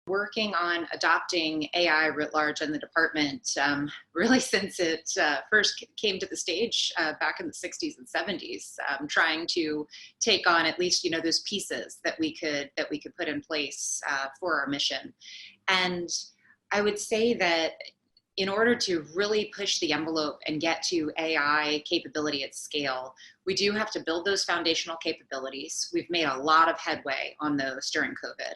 Working on adopting AI writ large in the department, really since it first came to the stage back in the 60s and 70s, trying to take on at least those pieces that we could put in place for our mission. And I would say that in order to really push the envelope and get to AI capability at scale, we do have to build those foundational capabilities. We've made a lot of headway on those during COVID.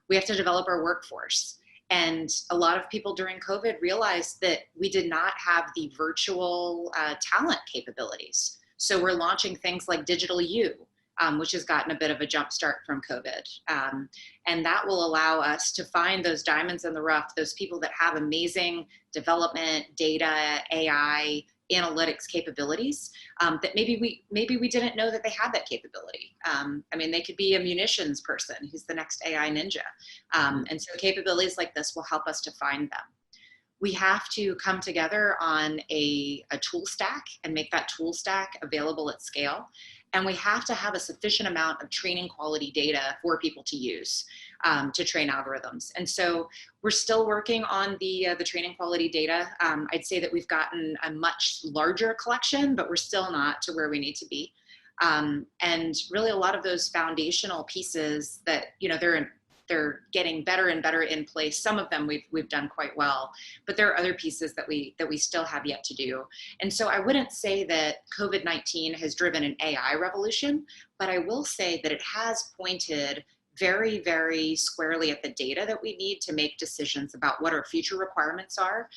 We have to develop our workforce. And a lot of people during COVID realized that we did not have the virtual talent capabilities. So we're launching things like Digital U, which has gotten a bit of a jump start from COVID. And that will allow us to find those diamonds in the rough, those people that have amazing development, data, AI, analytics capabilities that maybe we didn't know that they had that capability. I mean, they could be a munitions person who's the next AI ninja. And so capabilities like this will help us to find them. We have to come together on a tool stack and make that tool stack available at scale. And we have to have a sufficient amount of training quality data for people to use to train algorithms. And so we're still working on the training quality data. I'd say that we've gotten a much larger collection, but we're still not to where we need to be. And really a lot of those foundational pieces that, they're getting better and better in place. Some of them we've done quite well, but there are other pieces that we still have yet to do. And so I wouldn't say that COVID-19 has driven an AI revolution, but I will say that it has pointed very, very squarely at the data that we need to make decisions about what our future requirements are.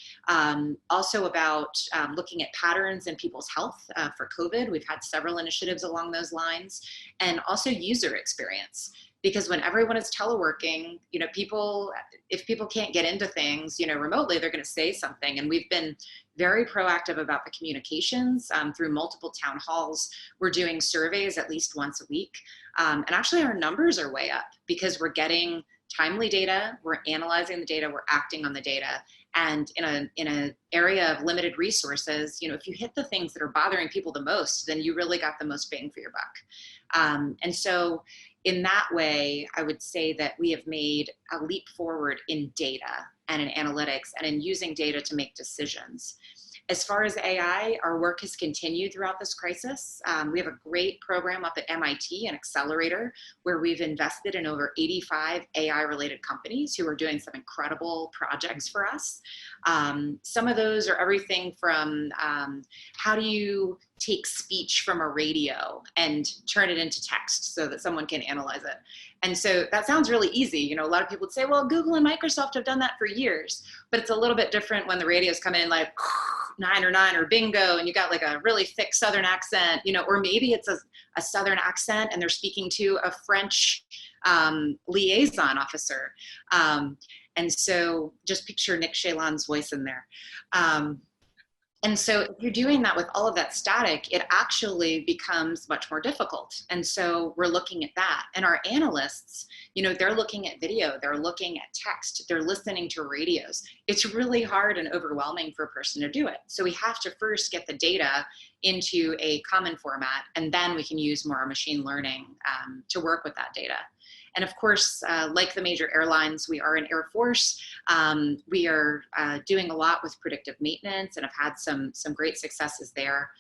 Also about looking at patterns in people's health for COVID. We've had several initiatives along those lines, and also user experience. Because when everyone is teleworking, if people can't get into things, remotely, they're going to say something. And we've been very proactive about the communications through multiple town halls. We're doing surveys at least once a week. And actually our numbers are way up because we're getting timely data, we're analyzing the data, we're acting on the data. And in an area of limited resources, if you hit the things that are bothering people the most, then you really got the most bang for your buck. And so in that way, I would say that we have made a leap forward in data and in analytics and in using data to make decisions. As far as AI, our work has continued throughout this crisis. We have a great program up at MIT, an accelerator, where we've invested in over 85 AI-related companies who are doing some incredible projects for us. Some of those are everything from how do you take speech from a radio and turn it into text so that someone can analyze it. And so that sounds really easy. A lot of people would say, well, Google and Microsoft have done that for years, but it's a little bit different when the radios come in like 9 or bingo, and you got like a really thick Southern accent, or maybe it's a Southern accent and they're speaking to a French liaison officer. And so just picture Nick Chalon's voice in there. And so if you're doing that with all of that static, it actually becomes much more difficult. And so we're looking at that. And our analysts, they're looking at video, they're looking at text, they're listening to radios. It's really hard and overwhelming for a person to do it. So we have to first get the data into a common format, and then we can use more machine learning to work with that data. And of course, like the major airlines, we are an Air Force. We are doing a lot with predictive maintenance and have had some great successes there.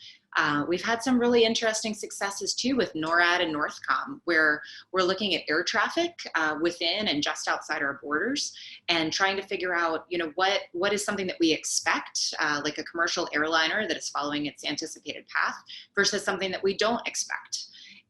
We've had some really interesting successes too with NORAD and NORTHCOM, where we're looking at air traffic within and just outside our borders and trying to figure out, what is something that we expect, like a commercial airliner that is following its anticipated path versus something that we don't expect.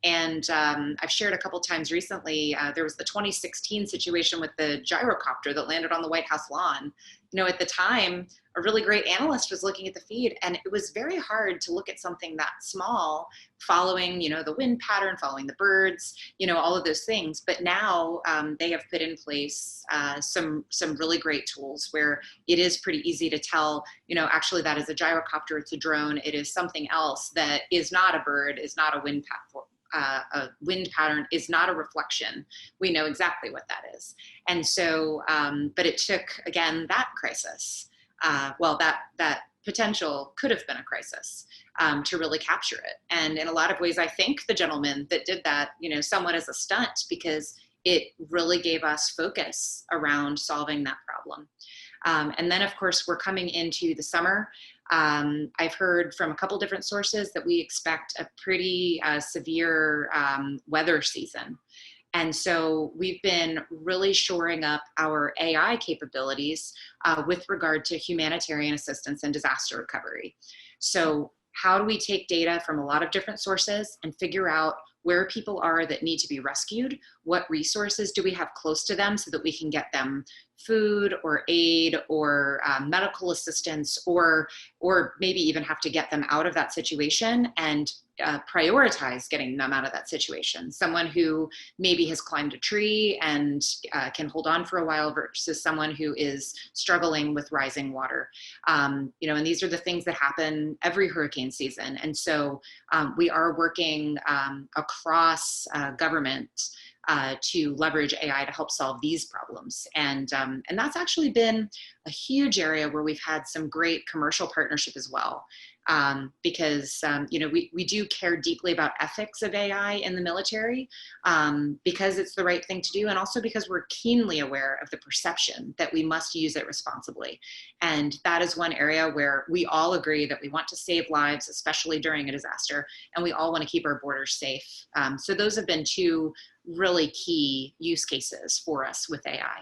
And I've shared a couple times recently, there was the 2016 situation with the gyrocopter that landed on the White House lawn. At the time, a really great analyst was looking at the feed, and it was very hard to look at something that small, following, the wind pattern, following the birds, all of those things. But now they have put in place some really great tools where it is pretty easy to tell, actually that is a gyrocopter, it's a drone, it is something else that is not a bird, is not a wind pattern. A wind pattern is not a reflection. We know exactly what that is. And so, but it took, again, that crisis, that potential could have been a crisis to really capture it. And in a lot of ways, I think the gentleman that did that, somewhat as a stunt, because it really gave us focus around solving that problem. And then, of course, we're coming into the summer. I've heard from a couple different sources that we expect a pretty severe weather season. And so we've been really shoring up our AI capabilities with regard to humanitarian assistance and disaster recovery. So how do we take data from a lot of different sources and figure out where people are that need to be rescued? What resources do we have close to them so that we can get them food or aid or medical assistance, or maybe even have to get them out of that situation and prioritize getting them out of that situation. Someone who maybe has climbed a tree and can hold on for a while versus someone who is struggling with rising water. And these are the things that happen every hurricane season. And so we are working across government to leverage AI to help solve these problems. And that's actually been a huge area where we've had some great commercial partnership as well. Because we do care deeply about ethics of AI in the military, because it's the right thing to do, and also because we're keenly aware of the perception that we must use it responsibly. And that is one area where we all agree that we want to save lives, especially during a disaster, and we all want to keep our borders safe. So those have been two really key use cases for us with AI.